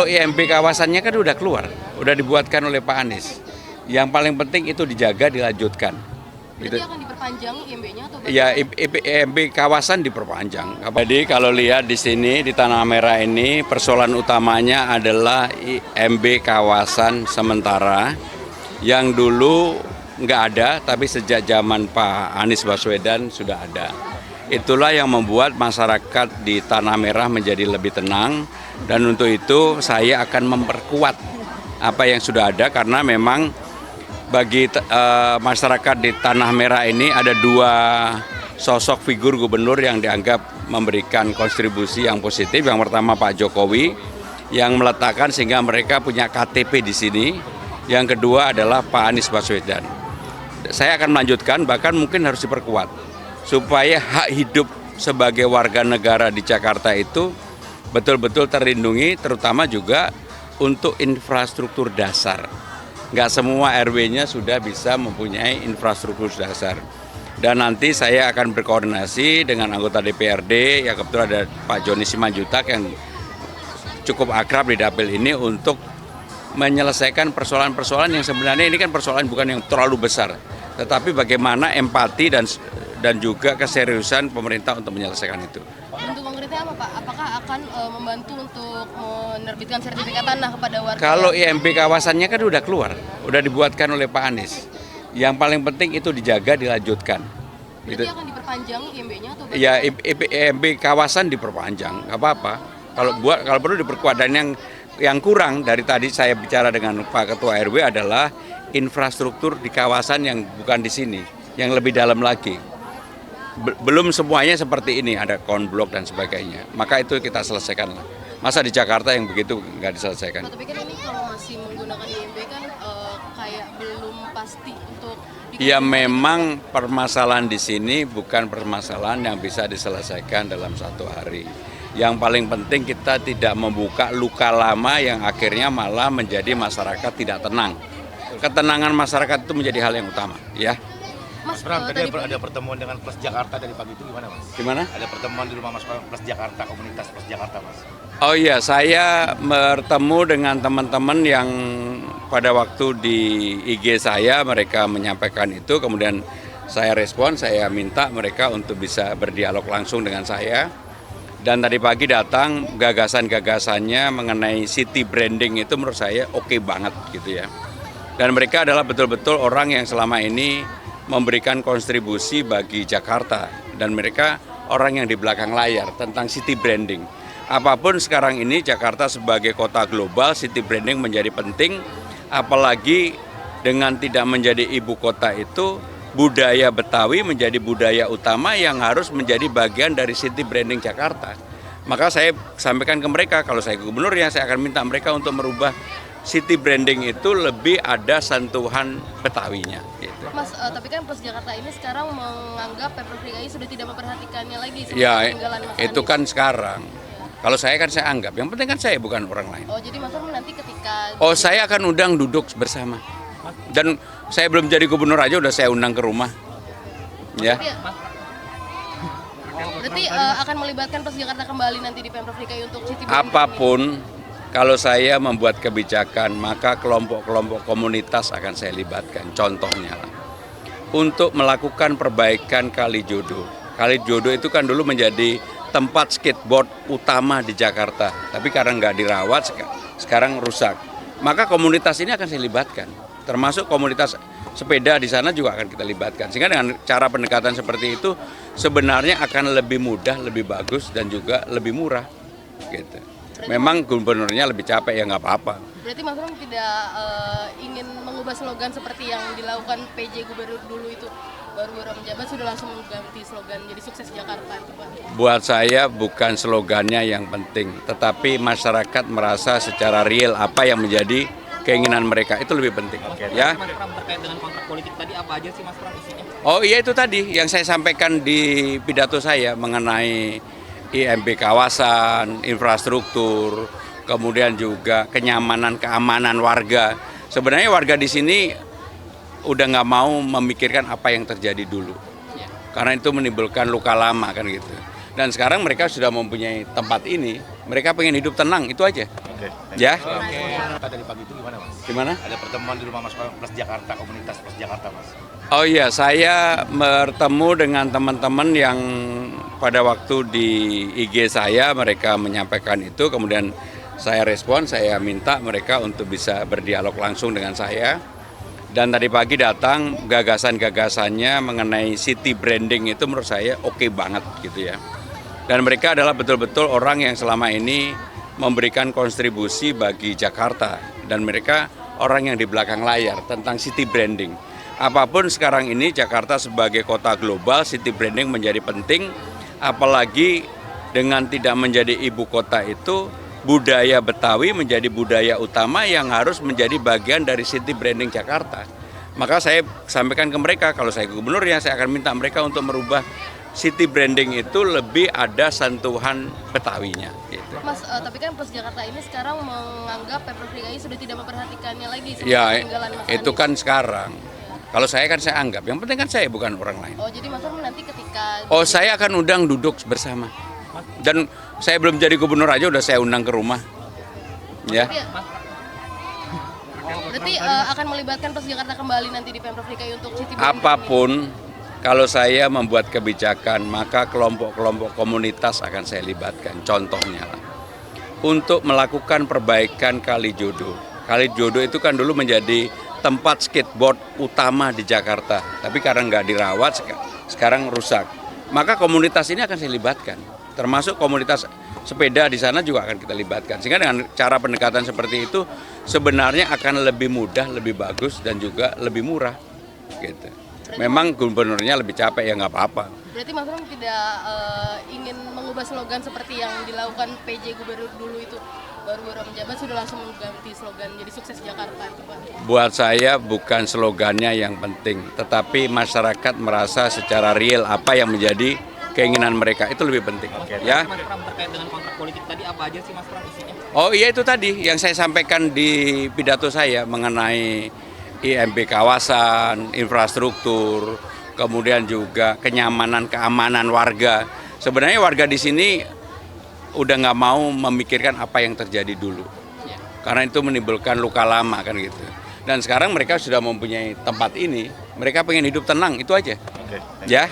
Kalau IMB kawasannya kan udah keluar, udah dibuatkan oleh Pak Anies. Yang paling penting itu dijaga, dilanjutkan. Berarti akan diperpanjang IMB-nya atau bagaimana? Ya, IMB kawasan diperpanjang. Jadi kalau lihat di sini di Tanah Merah ini persoalan utamanya adalah IMB kawasan sementara yang dulu nggak ada, tapi sejak zaman Pak Anies Baswedan sudah ada. Itulah yang membuat masyarakat di Tanah Merah menjadi lebih tenang, dan untuk itu saya akan memperkuat apa yang sudah ada, karena memang bagi masyarakat di Tanah Merah ini ada dua sosok figur gubernur yang dianggap memberikan kontribusi yang positif. Yang pertama Pak Jokowi yang meletakkan sehingga mereka punya KTP di sini. Yang kedua adalah Pak Anies Baswedan. Saya akan melanjutkan, bahkan mungkin harus diperkuat supaya hak hidup sebagai warga negara di Jakarta itu betul-betul terlindungi, terutama juga untuk infrastruktur dasar. Nggak semua RW-nya sudah bisa mempunyai infrastruktur dasar. Dan nanti saya akan berkoordinasi dengan anggota DPRD, ya kebetulan ada Pak Joni Simanjutak yang cukup akrab di dapil ini untuk menyelesaikan persoalan-persoalan yang sebenarnya ini kan persoalan bukan yang terlalu besar, tetapi bagaimana empati dan juga keseriusan pemerintah untuk menyelesaikan itu. Bentuk konkretnya apa Pak? Apakah akan membantu untuk menerbitkan sertifikat tanah kepada warga? Kalau IMB kawasannya kan udah keluar, udah dibuatkan oleh Pak Anies. Yang paling penting itu dijaga, dilanjutkan. Berarti akan diperpanjang IMB-nya atau bagaimana? Ya, IMB kawasan diperpanjang, nggak apa-apa. Kalau perlu diperkuat, dan yang kurang dari tadi saya bicara dengan Pak Ketua RW adalah infrastruktur di kawasan yang bukan di sini, yang lebih dalam lagi. Belum semuanya seperti ini, ada konblok dan sebagainya. Maka itu kita selesaikan lah. Masa di Jakarta yang begitu nggak diselesaikan? Tapi kan ini kalau masih menggunakan IMB kan kayak belum pasti untuk Ya memang permasalahan di sini bukan permasalahan yang bisa diselesaikan dalam satu hari. Yang paling penting kita tidak membuka luka lama yang akhirnya malah menjadi masyarakat tidak tenang. Ketenangan masyarakat itu menjadi hal yang utama, ya. Mas Bram, tadi ada pertemuan dengan Plus Jakarta dari pagi itu gimana Mas? Gimana? Ada pertemuan di rumah Mas Bram, Plus Jakarta, komunitas Plus Jakarta Mas. Oh iya, saya bertemu dengan teman-teman yang pada waktu di IG saya mereka menyampaikan itu, kemudian saya respon, saya minta mereka untuk bisa berdialog langsung dengan saya. Dan tadi pagi datang gagasan-gagasannya mengenai city branding itu menurut saya oke banget gitu ya. Dan mereka adalah betul-betul orang yang selama ini memberikan kontribusi bagi Jakarta, dan mereka orang yang di belakang layar tentang city branding. Apapun sekarang ini Jakarta sebagai kota global, city branding menjadi penting, apalagi dengan tidak menjadi ibu kota itu budaya Betawi menjadi budaya utama yang harus menjadi bagian dari city branding Jakarta. Maka saya sampaikan ke mereka, kalau saya gubernurnya saya akan minta mereka untuk merubah city branding itu lebih ada sentuhan Betawinya. Gitu. Mas, tapi kan Plus Jakarta ini sekarang menganggap Pemprov DKI sudah tidak memperhatikannya lagi. Ya, Mas itu Anies. kan sekarang. Kalau saya kan saya anggap, yang penting kan saya bukan orang lain. Oh, jadi Mas Bram nanti ketika... Oh, saya akan undang duduk bersama. Dan saya belum jadi gubernur aja udah saya undang ke rumah. Ya. Berarti akan melibatkan Plus Jakarta kembali nanti di Pemprov DKI untuk city branding. Apapun, kalau saya membuat kebijakan, maka kelompok-kelompok komunitas akan saya libatkan. Contohnya lah, untuk melakukan perbaikan Kalijodo. Kalijodo itu kan dulu menjadi tempat skateboard utama di Jakarta. Tapi karena nggak dirawat, sekarang rusak. Maka komunitas ini akan saya libatkan. Termasuk komunitas sepeda di sana juga akan kita libatkan. Sehingga dengan cara pendekatan seperti itu sebenarnya akan lebih mudah, lebih bagus, dan juga lebih murah. Gitu. Memang gubernurnya lebih capek, ya nggak apa-apa. Berarti Mas Bram tidak ingin mengubah slogan seperti yang dilakukan PJ Gubernur dulu itu, baru-baru menjabat sudah langsung mengganti slogan jadi sukses Jakarta itu Pak. Buat saya bukan slogannya yang penting, tetapi masyarakat merasa secara real apa yang menjadi keinginan mereka, itu lebih penting. Ya. Mas Pram, terkait dengan kontrak politik tadi apa aja sih Mas Pram isinya? Oh iya, itu tadi yang saya sampaikan di pidato saya mengenai IMB kawasan, infrastruktur, kemudian juga kenyamanan, keamanan warga. Sebenarnya warga di sini udah nggak mau memikirkan apa yang terjadi dulu, karena itu menimbulkan luka lama kan gitu. Dan sekarang mereka sudah mempunyai tempat ini, Mereka pengen hidup tenang, itu aja. Oke. Ya. Jakarta dari pagi itu gimana Mas? Gimana? Ada pertemuan di rumah Mas Plus Jakarta, komunitas Plus Jakarta Mas. Oh iya, saya bertemu dengan teman-teman yang pada waktu di IG saya mereka menyampaikan itu, kemudian saya respon, saya minta mereka untuk bisa berdialog langsung dengan saya. Dan tadi pagi datang gagasan-gagasannya mengenai city branding itu menurut saya oke banget gitu ya. Dan mereka adalah betul-betul orang yang selama ini memberikan kontribusi bagi Jakarta. Dan mereka orang yang di belakang layar tentang city branding. Apapun sekarang ini Jakarta sebagai kota global, city branding menjadi penting. Apalagi dengan tidak menjadi ibu kota itu, budaya Betawi menjadi budaya utama yang harus menjadi bagian dari city branding Jakarta. Maka saya sampaikan ke mereka, kalau saya gubernurnya, saya akan minta mereka untuk merubah city branding itu lebih ada sentuhan Betawinya. Gitu. Mas, tapi kan Plus Jakarta ini sekarang menganggap Pemprov DKI sudah tidak memperhatikannya lagi. Ya, peninggalan Mas itu Anies. kan sekarang. Kalau saya kan saya anggap, yang penting kan saya bukan orang lain. Oh, jadi Mas Pram nanti ketika... Oh, saya akan undang duduk bersama. Dan saya belum jadi gubernur aja udah saya undang ke rumah. Ya. Berarti akan melibatkan Plus Jakarta kembali nanti di Pemprov DKI untuk city branding. Apapun, kalau saya membuat kebijakan, maka kelompok-kelompok komunitas akan saya libatkan. Contohnya lah, untuk melakukan perbaikan Kalijodo. Kalijodo itu kan dulu menjadi tempat skateboard utama di Jakarta. Tapi karena nggak dirawat, sekarang rusak. Maka komunitas ini akan saya libatkan. Termasuk komunitas sepeda di sana juga akan kita libatkan. Sehingga dengan cara pendekatan seperti itu, sebenarnya akan lebih mudah, lebih bagus, dan juga lebih murah. Gitu. Memang gubernurnya lebih capek, ya nggak apa-apa. Berarti Mas Pram tidak ingin mengubah slogan seperti yang dilakukan PJ Gubernur dulu itu, baru-baru menjabat sudah langsung mengganti slogan jadi sukses Jakarta itu Pak. Buat saya bukan slogannya yang penting, tetapi masyarakat merasa secara real apa yang menjadi keinginan mereka, itu lebih penting. Ya. Mas Pram, terkait dengan kontrak politik tadi apa aja sih Mas Pram isinya? Oh iya, itu tadi yang saya sampaikan di pidato saya mengenai IMB kawasan, infrastruktur, kemudian juga kenyamanan, keamanan warga. Sebenarnya warga di sini udah nggak mau memikirkan apa yang terjadi dulu, karena itu menimbulkan luka lama kan gitu. Dan sekarang mereka sudah mempunyai tempat ini, mereka pengen hidup tenang, itu aja. Oke. Ya.